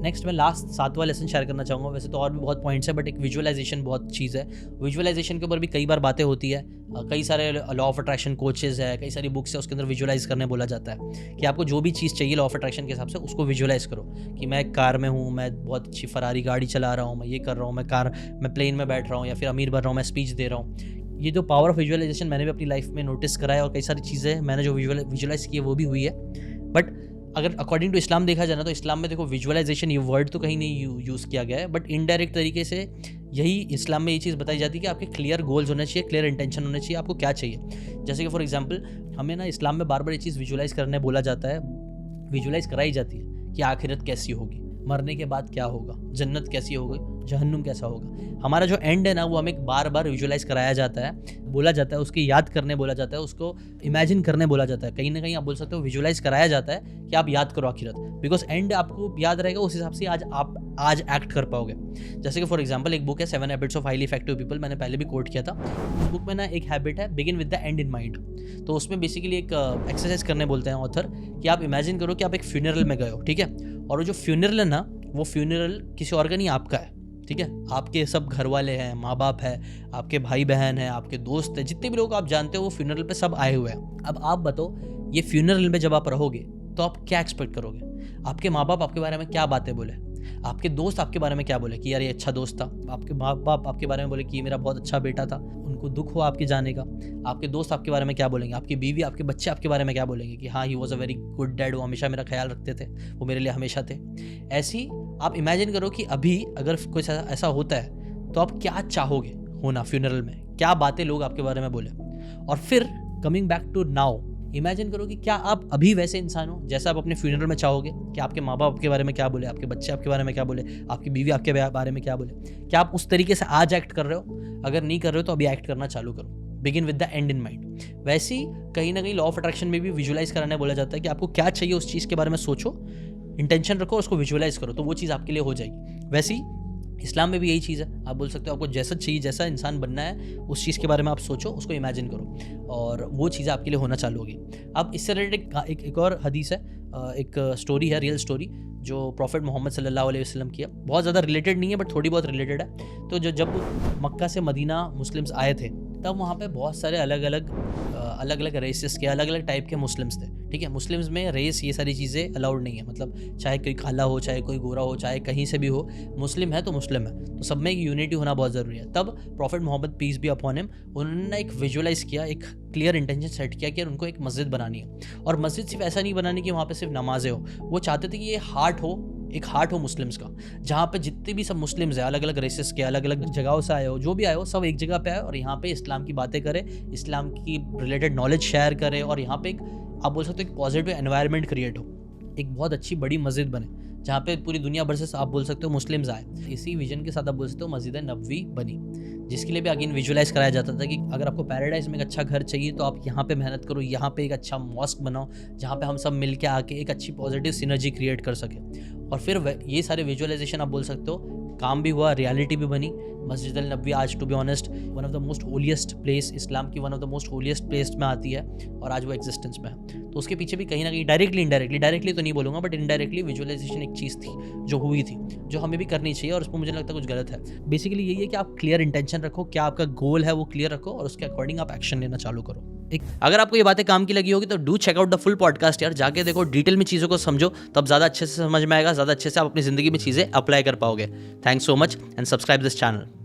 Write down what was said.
Next मैं last 7वां lesson share करना चाहूँगा। वैसे तो और भी बहुत पॉइंट्स है, बट एक विजुअलाइजेशन बहुत चीज़ है। विजुअलाइजेशन के ऊपर भी कई बार बातें होती है। कई सारे लॉ ऑफ अट्रैक्शन कोचेज़ है, कई सारी बुक्स है, उसके अंदर विजुअलाइज करने बोला जाता है कि आपको जो भी चीज़ चाहिए लॉ ऑफ अट्रैक्शन के हिसाब से उसको विजुअलाइज करो कि मैं एक कार में हूँ, मैं बहुत अच्छी फरारी गाड़ी चला रहा हूँ, मैं ये कर रहा हूँ, मैं प्लेन में बैठ रहा हूँ या फिर अमीर बन रहा हूँ, मैं स्पीच दे रहा हूँ। ये जो पावर ऑफ विजुअलाइजेशन मैंने भी अपनी लाइफ में नोटिस करा है और कई सारी चीज़ें मैंने जो विजुअलाइज की है वो भी हुई है। बट अगर अकॉर्डिंग टू इस्लाम देखा जाए ना, तो इस्लाम में देखो विजुअलाइजेशन ये वर्ड तो कहीं नहीं यूज़ किया गया है, बट इनडायरेक्ट तरीके से यही इस्लाम में ये चीज़ बताई जाती है कि आपके क्लियर गोल्स होने चाहिए, क्लियर इंटेंशन होने चाहिए, आपको क्या चाहिए। जैसे कि फॉर एग्जांपल हमें ना इस्लाम में बार बार ये चीज़ विजुअलाइज करने बोला जाता है, विजुअलाइज कराई जाती है कि आखिरत कैसी होगी, मरने के बाद क्या होगा, जन्नत कैसी होगी, जहन्नुम कैसा होगा। हमारा जो एंड है ना वो हमें बार बार विजुअलाइज कराया जाता है, बोला जाता है, उसकी याद करने बोला जाता है, उसको इमेजिन करने बोला जाता है। कहीं ना कहीं आप बोल सकते हो विजुअलाइज कराया जाता है कि आप याद करो आखिरत, बिकॉज एंड आपको याद रहेगा, उस हिसाब से आज एक्ट कर पाओगे। जैसे कि फॉर एग्जाम्पल एक बुक है 7 habits of highly effective people, मैंने पहले भी कोट किया था। उस बुक में ना एक हैबिट है begin with the and in mind. तो उसमें बेसिकली एक एक्सरसाइज करने बोलते हैं ऑथर कि आप इमेजिन करो कि आप एक फ्यूनरल में गए हो, ठीक है, और वो जो फ्यूनरल है ना वो फ्यूनरल किसी और का नहीं, आपका है, ठीक है। आपके सब घर वाले हैं, माँ बाप है, आपके भाई बहन है, आपके दोस्त है, जितने भी लोग आप जानते हो वो फ्यूनरल पे सब आए हुए हैं। अब आप बताओ ये फ्यूनरल में जब आप रहोगे तो आप क्या एक्सपेक्ट करोगे? आपके माँ बाप आपके बारे में क्या बातें बोले, आपके दोस्त आपके बारे में क्या बोले कि यार ये अच्छा दोस्त था, आपके माँ बाप आपके बारे में बोले कि ये मेरा बहुत अच्छा बेटा था, उनको दुख हुआ आपके जाने का। आपके दोस्त आपके बारे में क्या बोलेंगे, आपकी बीवी आपके बच्चे आपके बारे में क्या बोलेंगे कि हाँ he was a very good dad, वो हमेशा मेरा ख्याल रखते थे, वो मेरे लिए हमेशा थे। ऐसी आप इमेजिन करो कि अभी अगर कुछ ऐसा होता है तो आप क्या चाहोगे होना फ्यूनरल में, क्या बातें लोग आपके बारे में बोले। और फिर coming back to now, imagine करो कि क्या आप अभी वैसे इंसान हो जैसा आप अपने फ्यूनरल में चाहोगे कि आपके माँ बाप आपके बारे में क्या बोले, आपके बच्चे आपके बारे में क्या बोले, आपकी बीवी आपके बारे में क्या बोले। क्या आप उस तरीके से आज एक्ट कर रहे हो? अगर नहीं कर रहे हो तो अभी एक्ट करना चालू करो, begin with the and in mind. वैसे ही कहीं ना कहीं लॉ ऑफ अट्रैक्शन में भी विजुअलाइज कराने बोला जाता है कि आपको क्या चाहिए उस चीज़ के बारे में सोचो, इंटेंशन रखो, उसको विजुअलाइज करो, तो वो चीज़ आपके लिए हो जाएगी। वैसे ही इस्लाम में भी यही चीज़ है। आप बोल सकते हो आपको जैसा चाहिए, जैसा इंसान बनना है उस चीज़ के बारे में आप सोचो, उसको इमेजिन करो और वो चीज़ें आपके लिए होना चालू होगी। अब इससे रिलेटेड एक और हदीस है, एक स्टोरी है, रियल स्टोरी जो प्रॉफिट मोहम्मद सल्लल्लाहु अलैहि वसल्लम की है। बहुत ज़्यादा रिलेटेड नहीं है बट थोड़ी बहुत रिलेटेड है। तो जब मक्का से मदीना मुस्लिम्स आए थे तब वहाँ पे बहुत सारे अलग अलग रेसेस के, अलग अलग टाइप के मुस्लिम्स थे, ठीक है। मुस्लिम्स में रेस ये सारी चीज़ें अलाउड नहीं है, मतलब चाहे कोई काला हो, चाहे कोई गोरा हो, चाहे कहीं से भी हो, मुस्लिम है तो मुस्लिम है, तो सब में एक यूनिटी होना बहुत ज़रूरी है। तब prophet Muhammad peace be upon him, उन्होंने एक विजुअलाइज किया, एक क्लियर इंटेंशन सेट किया कि उनको एक मस्जिद बनानी है। और मस्जिद सिर्फ ऐसा नहीं बनानी कि वहाँ पे सिर्फ नमाजें हो, वो चाहते थे कि ये एक हार्ट हो मुस्लिम्स का, जहाँ पे जितने भी सब मुस्लिम्स हैं, अलग अलग रेसेस के, अलग अलग जगहों से आए हो, जो भी आए हो, सब एक जगह पे आए और यहाँ पे इस्लाम की बातें करें, इस्लाम की रिलेटेड नॉलेज शेयर करें और यहाँ पे एक आप बोल सकते हो एक पॉजिटिव एनवायरनमेंट क्रिएट हो, एक बहुत अच्छी बड़ी मस्जिद बने जहाँ पे पूरी दुनिया भर से आप बोल सकते हो मुस्लिम्स आए। इसी विजन के साथ आप बोल सकते हो मस्जिद नबवी बनी, जिसके लिए भी अगेन विजुअलाइज कराया जाता था कि अगर आपको पैराडाइज में एक अच्छा घर चाहिए तो आप यहाँ पे मेहनत करो, यहाँ पे एक अच्छा मॉस्क बनाओ जहाँ पे हम सब मिल के आके एक अच्छी पॉजिटिव सिनर्जी क्रिएट कर सके। और फिर ये सारे विजुअलाइजेशन आप बोल सकते हो काम भी हुआ, रियलिटी भी बनी। मस्जिद अल नबवी आज to be honest one of the most holiest place, Islam की one of the most holiest place में आती है और आज वो एग्जिस्टेंस में है। तो उसके पीछे भी कहीं ना कहीं डायरेक्टली तो नहीं बोलूँगा बट इनडायरेक्टली विजुअलाइजेशन एक चीज़ थी जो हुई थी, जो हमें भी करनी चाहिए और उसमें मुझे लगता है कुछ गलत है। बेसिकली यही है कि आप क्लियर इंटेंशन रखो, क्या आपका गोल है वो क्लियर रखो और उसके अकॉर्डिंग आप एक्शन लेना चालू करो। अगर आपको ये बातें काम की लगी होगी तो do check out the full podcast यार, जाके देखो, डिटेल में चीज़ों को समझो, तब ज़्यादा अच्छे से समझ में आएगा, ज़्यादा अच्छे से आप अपनी ज़िंदगी में चीज़ें अप्लाई कर पाओगे। Thanks so much and subscribe this channel.